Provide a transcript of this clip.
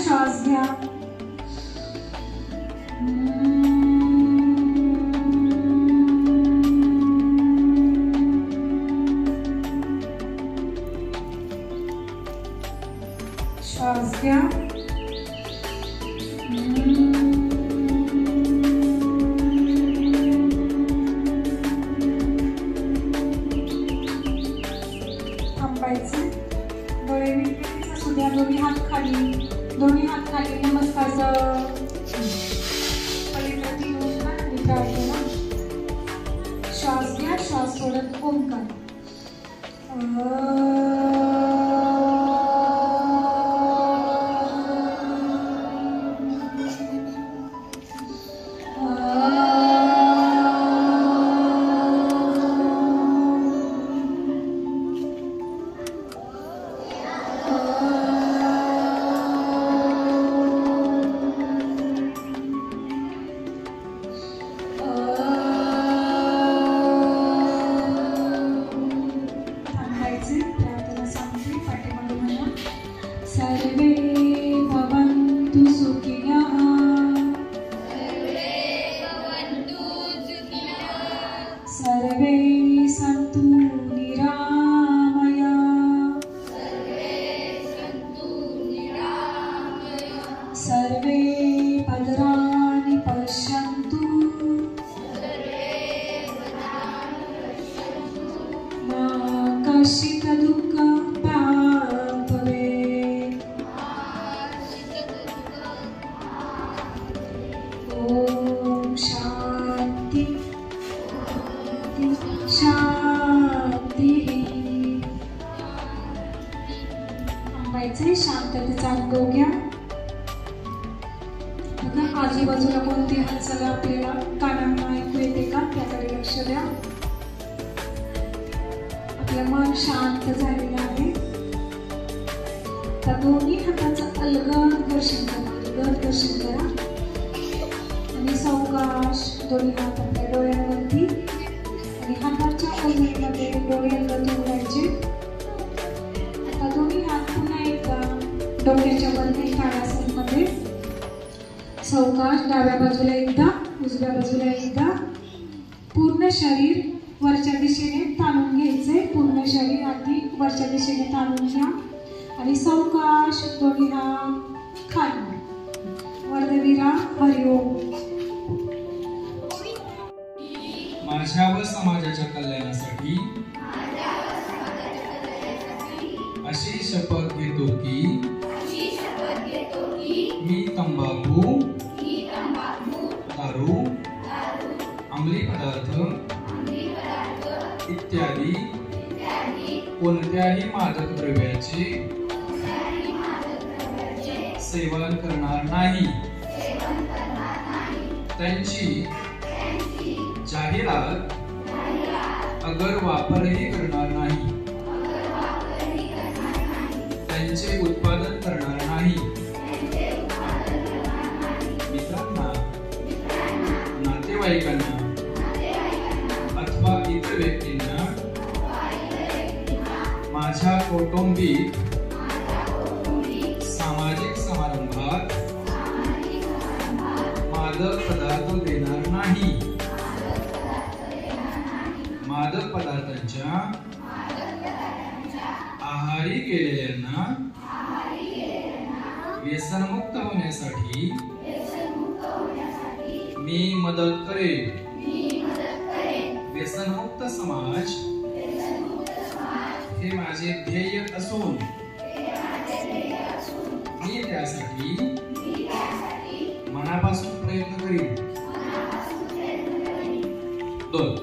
श्वास घ्या. श्वास घ्या. थांबायचं. डोळे मिटून असू द्या. दोन्ही हात खाली. दोन्ही हात खाली. नमस्कार पलीकडे प्रार्थना. श्वास घ्या. श्वास सोडत ओंकार. सर्वे भवन्तु सुखिनः. सर्वे सन्तु निरामया. सर्वे भद्राणि पश्यन्तु. मा कश्चित् दुःखभाग् भवेत्. ओम शांति शांति. थांबायचे. शांततेचा अनुभव घ्या. बघा आजूबाजूला कोणती हालचाल आपल्याला कानांना ऐकू येते का त्याकडे लक्ष द्या. आपलं मन शांत झालेलं आहे. तर दोन्ही हाताचं अलगद दर्शन करा. अलगद दर्शन करा आणि सावकाश दोन्ही हात आपल्या डोळ्यांवरती आणि हाताच्या ओझरीमध्ये डोळे अलगद उघडायचे. आता दोन्ही हात पुन्हा एकदा डोक्याच्या वरती ताडासनमध्ये. सावकाश डाव्या बाजूला एकदा, उजव्या बाजूला एकदा. पूर्ण शरीर वरच्या दिशेने ताणून घ्यायचे. पूर्ण शरीर आधी वरच्या दिशेने ताणून घ्या आणि सावकाश दोन्ही हात खाली. वर्धवीरा हरिओम. माझ्या व समाजाच्या कल्याणासाठी अशी शपथ घेतो की मी तंबाखू, दारू, अंमली पदार्थ इत्यादी कोणत्याही मादक द्रव्याचे सेवन करणार नाही. त्यांची जाहिरात अगर वापरही करणार नाही. त्यांचे उत्पादन करणार नाही. मित्रांना, नातेवाईकांना अथवा इतर व्यक्तींना माझ्या कौटुंबिक सामाजिक समारंभात मादक पदार्थ देणार नाही. मादक पदार्थांच्या आहारी गेलेल्यांना व्यसनमुक्त होण्यासाठी मी मदत करेन. व्यसनमुक्त समाज हे माझे ध्येय असून मी त्यासाठी मनापासून प्रयत्न करीन. 2